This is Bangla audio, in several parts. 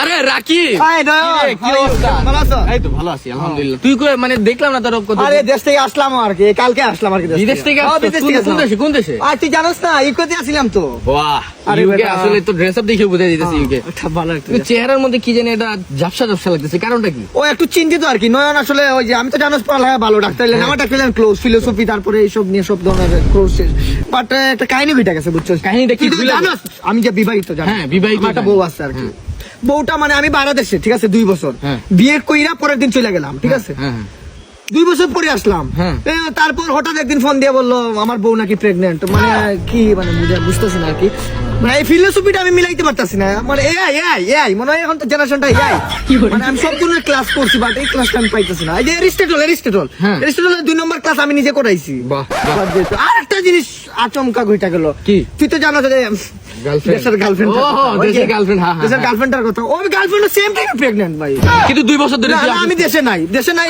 আরে রাকি কি অবস্থা? এই তো ভালো আছি আলহামদুলিল্লাহ। তুই কই মানে দেখলাম না তোর কথা। আরে দেশ থেকে আসলাম আর কি, কালকে আসলাম আর কি। বিদেশ থেকে হ্যাঁ, বিদেশ থেকে কোন দেশে কোন দেশে? আর তুই জানোস না ইউকেতে আসছিলাম তো। বাহ আরে ইউকে বেটা। আসলে তো ড্রেস আপ দেখে বুঝা যাইতেছে ইউকে। এটা ভালো একটা কিন্তু চেহারার মধ্যে কি জানি এটা ঝাপসা ঝাপসা লাগতেছে, কারণটা কি? ও একটু চিন্তিত আর কি। নয়ন আসলে ওই যে আমি তো জানোস পড়ালেখা ভালো, ডাক্তার হইলেন, আমার ডাক্তার হইলেন ক্লোজ ফিলোসফি, তারপরে এইসব নিয়ে সব ধরনের ক্লোজ। বাট একটা কাহিনী ঘটে গেছে বুঝছো। কাহিনীটা কি? তুই তো জানোস আমি যে বিবাহিত, জানো? হ্যাঁ, বিবাহিত। আমার একটা বউ আছে আর কি। বউটা মানে আমি বাংলাদেশে, ঠিক আছে, 2 বছর হ্যাঁ। বিয়ে কইরা পরের দিন চলে গেলাম, ঠিক আছে। হ্যাঁ হ্যাঁ 2 বছর পরে আসলাম। হ্যাঁ। তারপর হঠাৎ একদিন ফোন দিয়ে বললো আমার বউ নাকি প্রেগনেন্ট। মানে কি মানে বুঝতেছি না আর কি। মানে এই ফিলোসফিটা আমি মিলাইতে পারতাছি না। মানে এআই এআই এআই মনে হয় এখন তো জেনারেশনটা এআই। মানে আমি সব ধরনের ক্লাস করছি বাট এই ক্লাসটা আমি পাইতেছি না। এই যে এরিস্টটল হ্যাঁ। 2 নম্বর ক্লাস আমি নিজে করাইছি। বাহ, আর একটা জিনিস আচমকা ঘইটা গেল কি? তুই তো জানো যে গার্লফ্রেন্ড। দেশের গার্লফ্রেন্ড, দেশের গার্লফ্রেন্ড, হ্যাঁ দেশের হ্যাঁ। গার্লফ্রেন্ডটার কথা। ও গার্লফ্রেন্ড সেম টাইম প্রেগনেন্ট ভাই। কিন্তু 2 বছর ধরে না, না, আমি দেশে নাই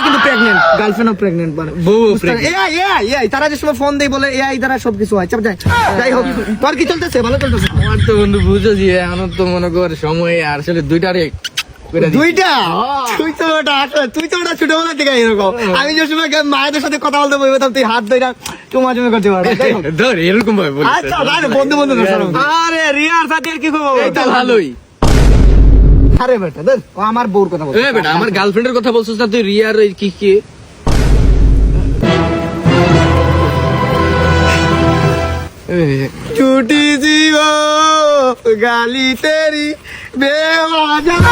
কিন্তু প্রেগনেন্ট, গার্লফ্রেন্ডও প্রেগনেন্ট। মানে বউ এআই এআই এআই তারা যে সময় ফোন দেই বলে এআই দ্বারা সবকিছু হয়। চাপ যাই হোক, তোর কি চলতেছে? ভালো চলতেছে? আমার তো বন্ধু বুঝছো যে এখন তো মনে কর সময় আর আসলে দুইটারে দুইটা? তুই তো ওটা ছোটবেলা থেকে এরকম। আমি যে সময় মায়েদের সাথে কথা বলতে বলতাম তুই হাত ধরে চুমা চুমি করতে পারো। ধর এরকম ভাবে বলিস। আচ্ছা বন্ধু আরে রিয়ার সাথে আর কি খবর? এই তো ভালোই। আরে বেটা ধর, ও আমার বউর কথা বলছে। এ বেটা আমার গার্লফ্রেন্ডের কথা বলছিস না তুই? রিয়ার ওই কি কি झूठी सी वो गाली तेरी बेवजह